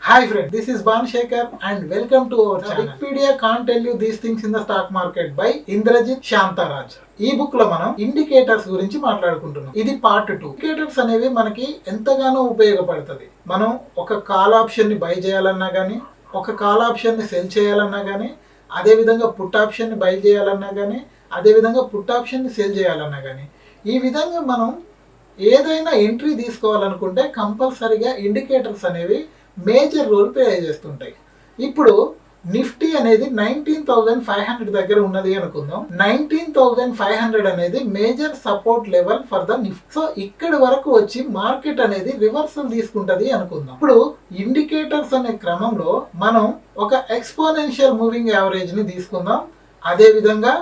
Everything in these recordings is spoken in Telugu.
Hi friend, this is Banshekar and welcome to our channel. Wikipedia can't tell you these things in the stock market by Indrajit Shantaraj. ఈ బుక్ లో మనం ఇండికేటర్స్ గురించి మాట్లాడుకుంటున్నాం. ఇది పార్ట్ 2. ఇండికేటర్స్ అనేవి మనకి ఎంతగానో ఉపయోగపడుతుంది. మనం ఒక కాల్ ఆప్షన్ ని బై చేయాలన్నా గానీ, ఒక కాల్ ఆప్షన్ ని సెల్ చేయాలన్నా గానీ, అదే విధంగా పుట్ ఆప్షన్ ని బై చేయాలన్నా గానీ, అదే విధంగా పుట్ ఆప్షన్ ని సెల్ చేయాలన్నా గానీ, ఈ విధంగా మనం ఏదైనా ఎంట్రీ తీసుకోవాలనుకుంటే కంపల్సరీగా ఇండికేటర్స్ అనేవి మేజర్ రోల్ ప్లే చేస్తుంటాయి. ఇప్పుడు నిఫ్టీ అనేది 19,500 దగ్గర ఉన్నది అనుకుందాం. 19,500 అనేది major support level for the Nifty. So ఇక్కడ వరకు వచ్చి మార్కెట్ అనేది రివర్సల్ తీసుకుంటది అనుకుందాం. ఇప్పుడు ఇండికేటర్స్ అనే క్రమంలో మనం ఒక ఎక్స్పోనెన్షియల్ మూవింగ్ యావరేజ్ ని తీసుకుందాం. అదే విధంగా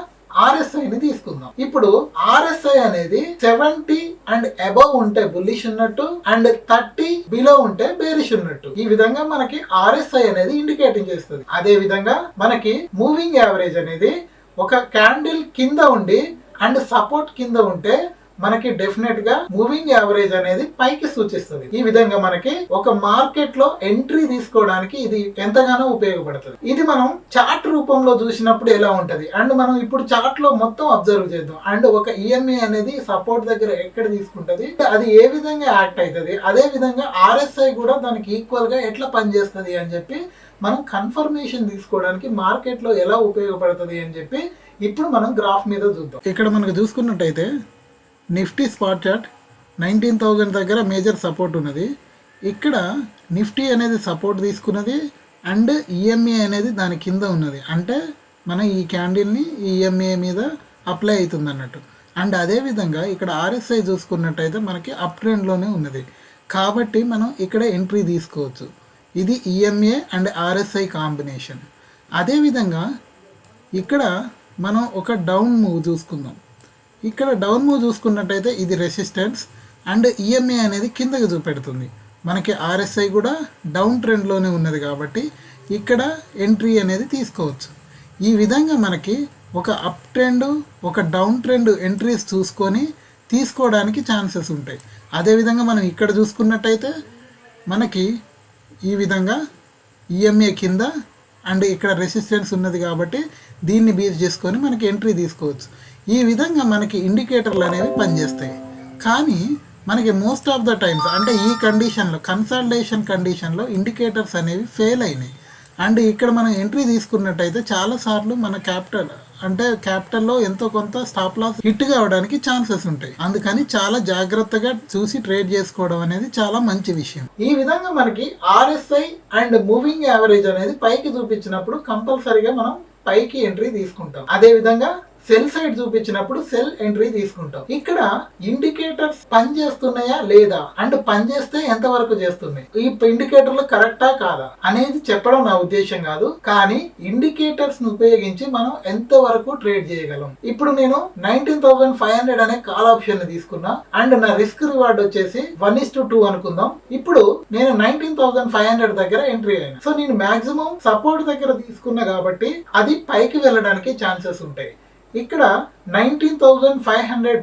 RSI ని తీసుకుందాం. ఇప్పుడు RSI అనేది 70 అండ్ అబవ్ ఉంటే బుల్లిష్ ఉన్నట్టు అండ్ 30 బిలో ఉంటే బేరిష్ ఉన్నట్టు. ఈ విధంగా మనకి RSI అనేది ఇండికేటింగ్ చేస్తుంది. అదే విధంగా మనకి మూవింగ్ యావరేజ్ అనేది ఒక క్యాండిల్ కింద ఉండి అండ్ సపోర్ట్ కింద ఉంటే మనకి డెఫినెట్ గా మూవింగ్ యావరేజ్ అనేది పైకి సూచిస్తుంది. ఈ విధంగా మనకి ఒక మార్కెట్ లో ఎంట్రీ తీసుకోవడానికి ఇది ఎంతగానో ఉపయోగపడుతుంది. ఇది మనం చార్ట్ రూపంలో చూసినప్పుడు ఎలా ఉంటది అండ్ మనం ఇప్పుడు చార్ట్ లో మొత్తం అబ్జర్వ్ చేద్దాం. అండ్ ఒక EMA అనేది సపోర్ట్ దగ్గర ఎక్కడ తీసుకుంటది, అది ఏ విధంగా యాక్ట్ అవుతుంది, అదే విధంగా RSI కూడా దానికి ఈక్వల్ గా ఎట్లా పనిచేస్తుంది అని చెప్పి మనం కన్ఫర్మేషన్ తీసుకోవడానికి మార్కెట్ లో ఎలా ఉపయోగపడుతుంది అని చెప్పి ఇప్పుడు మనం గ్రాఫ్ మీద చూద్దాం. ఇక్కడ మనకు చూసుకున్నట్టయితే నిఫ్టీ స్పాట్ చార్ట్ 19,000 దగ్గర మేజర్ సపోర్ట్ ఉన్నది. ఇక్కడ నిఫ్టీ అనేది సపోర్ట్ తీసుకున్నది అండ్ EMA అనేది దాని కింద ఉన్నది. అంటే మనం ఈ క్యాండిల్ని ఈ EMA మీద అప్లై అవుతుంది అన్నట్టు. అండ్ అదేవిధంగా ఇక్కడ RSI చూసుకున్నట్టయితే మనకి అప్ ట్రెండ్లోనే ఉన్నది కాబట్టి మనం ఇక్కడ ఎంట్రీ తీసుకోవచ్చు. ఇది EMA అండ్ RSI కాంబినేషన్. అదేవిధంగా ఇక్కడ మనం ఒక డౌన్ మూవ్ చూసుకుందాం. ఇక్కడ డౌన్ మూవ్ చూసుకున్నట్టయితే ఇది రెసిస్టెన్స్ అండ్ EMA అనేది కిందకి చూపెడుతుంది. మనకి RSI కూడా డౌన్ ట్రెండ్లోనే ఉన్నది కాబట్టి ఇక్కడ ఎంట్రీ అనేది తీసుకోవచ్చు. ఈ విధంగా మనకి ఒక అప్ ట్రెండ్ ఒక డౌన్ ట్రెండ్ ఎంట్రీస్ చూసుకొని తీసుకోవడానికి ఛాన్సెస్ ఉంటాయి. అదేవిధంగా మనం ఇక్కడ చూసుకున్నట్టయితే మనకి ఈ విధంగా EMA కింద అండ్ ఇక్కడ రెసిస్టెన్స్ ఉన్నది కాబట్టి దీన్ని బేస్ చేసుకొని మనకి ఎంట్రీ తీసుకోవచ్చు. ఈ విధంగా మనకి ఇండికేటర్లు అనేవి పనిచేస్తాయి. కానీ మనకి మోస్ట్ ఆఫ్ ద టైమ్స్ అంటే ఈ కండిషన్లో కన్సల్టేషన్ కండిషన్లో ఇండికేటర్స్ అనేవి ఫెయిల్ అయినాయి. అండ్ ఇక్కడ మనం ఎంట్రీ తీసుకున్నట్టయితే చాలాసార్లు మన క్యాపిటల్లో ఎంతో కొంత స్టాప్ లాస్ హిట్ కావడానికి ఛాన్సెస్ ఉంటాయి. అందుకని చాలా జాగ్రత్తగా చూసి ట్రేడ్ చేసుకోవడం అనేది చాలా మంచి విషయం. ఈ విధంగా మనకి RSI అండ్ మూవింగ్ యావరేజ్ అనేది పైకి చూపించినప్పుడు కంపల్సరీగా మనం పైకి ఎంట్రీ తీసుకుంటాం. అదే విధంగా సెల్ సైడ్ చూపించినప్పుడు సెల్ ఎంట్రీ తీసుకుంటాం. ఇక్కడ ఇండికేటర్స్ పని చేస్తున్నాయా లేదా అండ్ పని చేస్తే ఎంత వరకు చేస్తున్నాయి, ఈ ఇండికేటర్లు కరెక్టా కాదా అనేది చెప్పడం నా ఉద్దేశం కాదు. కానీ ఇండికేటర్స్ ను ఉపయోగించి మనం ఎంత వరకు ట్రేడ్ చేయగలం. ఇప్పుడు నేను 19,500 అనే కాల్ ఆప్షన్ ని తీసుకున్నా అండ్ నా రిస్క్ రివార్డ్ వచ్చేసి 1:2 అనుకుందాం. ఇప్పుడు నేను 19,500 దగ్గర ఎంట్రీ అయినా. సో నేను మాక్సిమం సపోర్ట్ దగ్గర తీసుకున్నా కాబట్టి అది పైకి వెళ్ళడానికి ఛాన్సెస్ ఉంటాయి. ఇక్కడ 19,500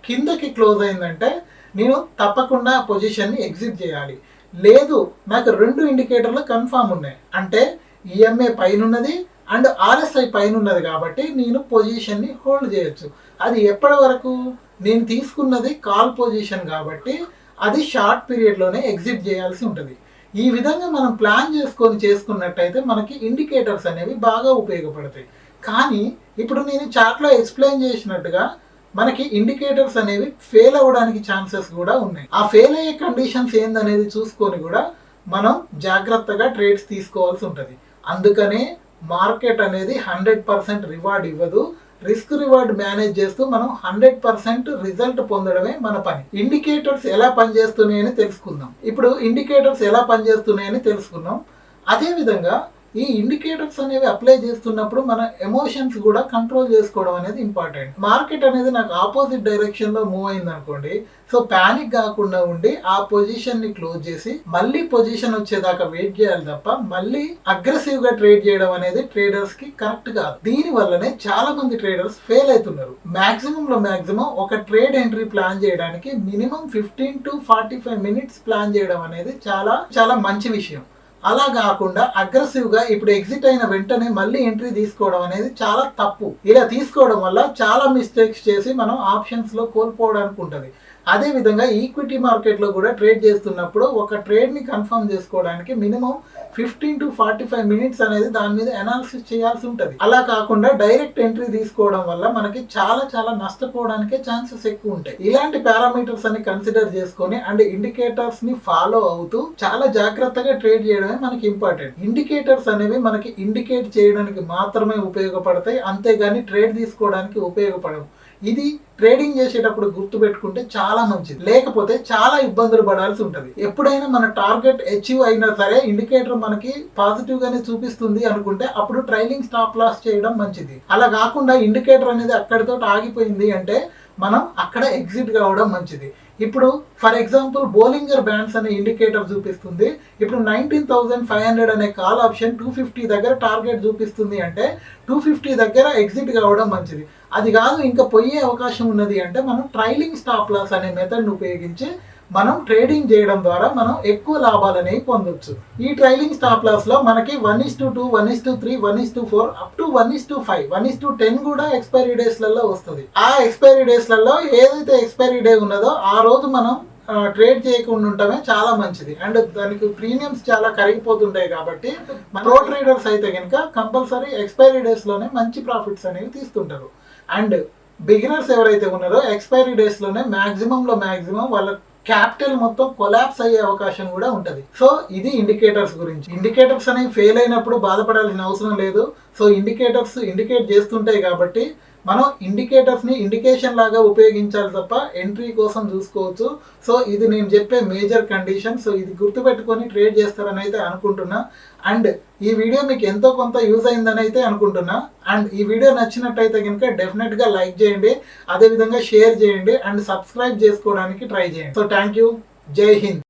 కిందకి క్లోజ్ అయిందంటే నేను తప్పకుండా పొజిషన్ని ఎగ్జిట్ చేయాలి. లేదు నాకు 2 ఇండికేటర్లు కన్ఫామ్ ఉన్నాయి అంటే EMA పైన ఉన్నది అండ్ RSI పైన ఉన్నది కాబట్టి నేను పొజిషన్ని హోల్డ్ చేయొచ్చు. అది ఎప్పటి వరకు, నేను తీసుకున్నది కాల్ పొజిషన్ కాబట్టి అది షార్ట్ పీరియడ్లోనే ఎగ్జిట్ చేయాల్సి ఉంటుంది. ఈ విధంగా మనం ప్లాన్ చేసుకున్నట్టయితే మనకి ఇండికేటర్స్ అనేవి బాగా ఉపయోగపడతాయి. కానీ ఇప్పుడు నేను చార్ట్లో ఎక్స్ప్లెయిన్ చేసినట్టుగా మనకి ఇండికేటర్స్ అనేవి ఫెయిల్ అవ్వడానికి ఛాన్సెస్ కూడా ఉన్నాయి. ఆ ఫెయిల్ అయ్యే కండిషన్స్ ఏందనేది చూసుకొని కూడా మనం జాగ్రత్తగా ట్రేడ్స్ తీసుకోవాల్సి ఉంటుంది. అందుకనే మార్కెట్ అనేది 100% రివార్డ్ ఇవ్వదు. రిస్క్ రివార్డ్ మేనేజ్ చేస్తూ మనం 100% రిజల్ట్ పొందడమే మన పని. ఇండికేటర్స్ ఎలా పనిచేస్తున్నాయని తెలుసుకుందాం. ఇప్పుడు ఇండికేటర్స్ ఎలా పనిచేస్తున్నాయని తెలుసుకున్నాం. అదేవిధంగా ఈ ఇండికేటర్స్ అనేవి అప్లై చేస్తున్నప్పుడు మన ఎమోషన్స్ కూడా కంట్రోల్ చేసుకోవడం అనేది ఇంపార్టెంట్. మార్కెట్ అనేది నాకు ఆపోజిట్ డైరెక్షన్ లో మూవ్ అయింది అనుకోండి, సో ప్యానిక్ కాకుండా ఉండి ఆ పొజిషన్ ని క్లోజ్ చేసి మళ్ళీ పొజిషన్ వచ్చేదాకా వెయిట్ చేయాలి తప్ప మళ్ళీ అగ్రెసివ్ గా ట్రేడ్ చేయడం అనేది ట్రేడర్స్ కి కరెక్ట్ కాదు. దీని వల్లనే చాలా మంది ట్రేడర్స్ ఫెయిల్ అవుతున్నారు. మాక్సిమం ఒక ట్రేడ్ ఎంట్రీ ప్లాన్ చేయడానికి మినిమం 15 to 45 minutes ప్లాన్ చేయడం అనేది చాలా చాలా మంచి విషయం. అలా కాకుండా అగ్రెసివ్ గా ఇప్పుడు ఎగ్జిట్ అయిన వెంటనే మళ్ళీ ఎంట్రీ తీసుకోవడం అనేది చాలా తప్పు. ఇలా తీసుకోవడం వల్ల చాలా మిస్టేక్స్ చేసి మనం ఆప్షన్స్ లో కోల్పోవడానికి ఉంటది. అదే విధంగా ఈక్విటీ మార్కెట్ లో కూడా ట్రేడ్ చేస్తున్నప్పుడు ఒక ట్రేడ్ ని కన్ఫర్మ్ చేసుకోవడానికి మినిమం 15 to 45 మినిట్స్ అనేది దాని మీద అనాలిసిస్ చేయాల్సి ఉంటది. అలా కాకుండా డైరెక్ట్ ఎంట్రీ తీసుకోవడం వల్ల మనకి చాలా నష్టపోవడానికే ఛాన్సెస్ ఎక్కువ ఉంటాయి. ఇలాంటి పారామీటర్స్ అని కన్సిడర్ చేసుకొని అండ్ ఇండికేటర్స్ ని ఫాలో అవుతూ చాలా జాగ్రత్తగా ట్రేడ్ చేయడమే మనకి ఇంపార్టెంట్. ఇండికేటర్స్ అనేవి మనకి ఇండికేట్ చేయడానికి మాత్రమే ఉపయోగపడతాయి, అంతేగాని ట్రేడ్ తీసుకోవడానికి ఉపయోగపడవు. ఇది ట్రేడింగ్ చేసేటప్పుడు గుర్తు పెట్టుకుంటే చాలా మంచిది, లేకపోతే చాలా ఇబ్బందులు పడాల్సి ఉంటది. ఎప్పుడైనా మన టార్గెట్ అచీవ్ అయినా సరే ఇండికేటర్ మనకి పాజిటివ్ గానే చూపిస్తుంది అనుకుంటే అప్పుడు ట్రైలింగ్ స్టాప్ లాస్ చేయడం మంచిది. అలా కాకుండా ఇండికేటర్ అనేది అక్కడితో ఆగిపోయింది అంటే మనం అక్కడ ఎగ్జిట్ కావడం మంచిది. ఇప్పుడు ఫర్ ఎగ్జాంపుల్ బోలింగర్ బ్యాండ్స్ అనే ఇండికేటర్ చూపిస్తుంది. ఇప్పుడు 19,500 అనే కాల్ ఆప్షన్ 250 దగ్గర టార్గెట్ చూపిస్తుంది అంటే 250 దగ్గర ఎగ్జిట్ కావడం మంచిది. అది కాదు ఇంకా పోయే అవకాశం ఉన్నది అంటే మనం ట్రైలింగ్ స్టాప్ లాస్ అనే మెథడ్ని ఉపయోగించి మనం ట్రేడింగ్ చేయడం ద్వారా మనం ఎక్కువ లాభాలు అనేవి పొందొచ్చు. ఈ ట్రైలింగ్ స్టాప్ లాస్ లో మనకి 1:2, 1:3, 1:4 అప్ టు 1:5, 1:10 కూడా ఎక్స్పైరీ డేస్ లలో వస్తుంది. ఆ ఎక్స్పైరీ డేస్ లలో ఏదైతే ఎక్స్పైరీ డే ఉన్నదో ఆ రోజు మనం ట్రేడ్ చేయకుండా ఉండటమే చాలా మంచిది. అండ్ దానికి ప్రీమియమ్స్ చాలా కరిగిపోతుంటాయి కాబట్టి ప్రో ట్రేడర్స్ అయితే కనుక కంపల్సరీ ఎక్స్పైరీ డేస్ లోనే మంచి ప్రాఫిట్స్ అనేవి తీస్తుంటారు. అండ్ బిగినర్స్ ఎవరైతే ఉన్నారో ఎక్స్పైరీ డేస్ లోనే మాక్సిమం వాళ్ళ క్యాపిటల్ మొత్తం కొలాప్స్ అయ్యే అవకాశం కూడా ఉంటది. సో ఇది ఇండికేటర్స్ గురించి. ఇండికేటర్స్ అనేవి ఫెయిల్ అయినప్పుడు బాధపడాల్సిన అవసరం లేదు. సో ఇండికేటర్స్ ఇండికేట్ చేస్తుంటాయి కాబట్టి మనం ఇండికేటర్స్ ని ఇండికేషన్ లాగా ఉపయోగించాలి తప్ప ఎంట్రీ కోసం చూసుకోవచ్చు. సో ఇది నేను చెప్పే మేజర్ కండిషన్. సో ఇది గుర్తుపెట్టుకొని ట్రేడ్ చేస్తారని అయితే అనుకుంటున్నా. అండ్ ఈ వీడియో మీకు ఎంతో కొంత యూజ్ అయిందని అయితే అనుకుంటున్నా. అండ్ ఈ వీడియో నచ్చినట్టయితే కనుక డెఫినెట్ గా లైక్ చేయండి, అదేవిధంగా షేర్ చేయండి అండ్ సబ్స్క్రైబ్ చేసుకోవడానికి ట్రై చేయండి. So thank you. జై హింద్.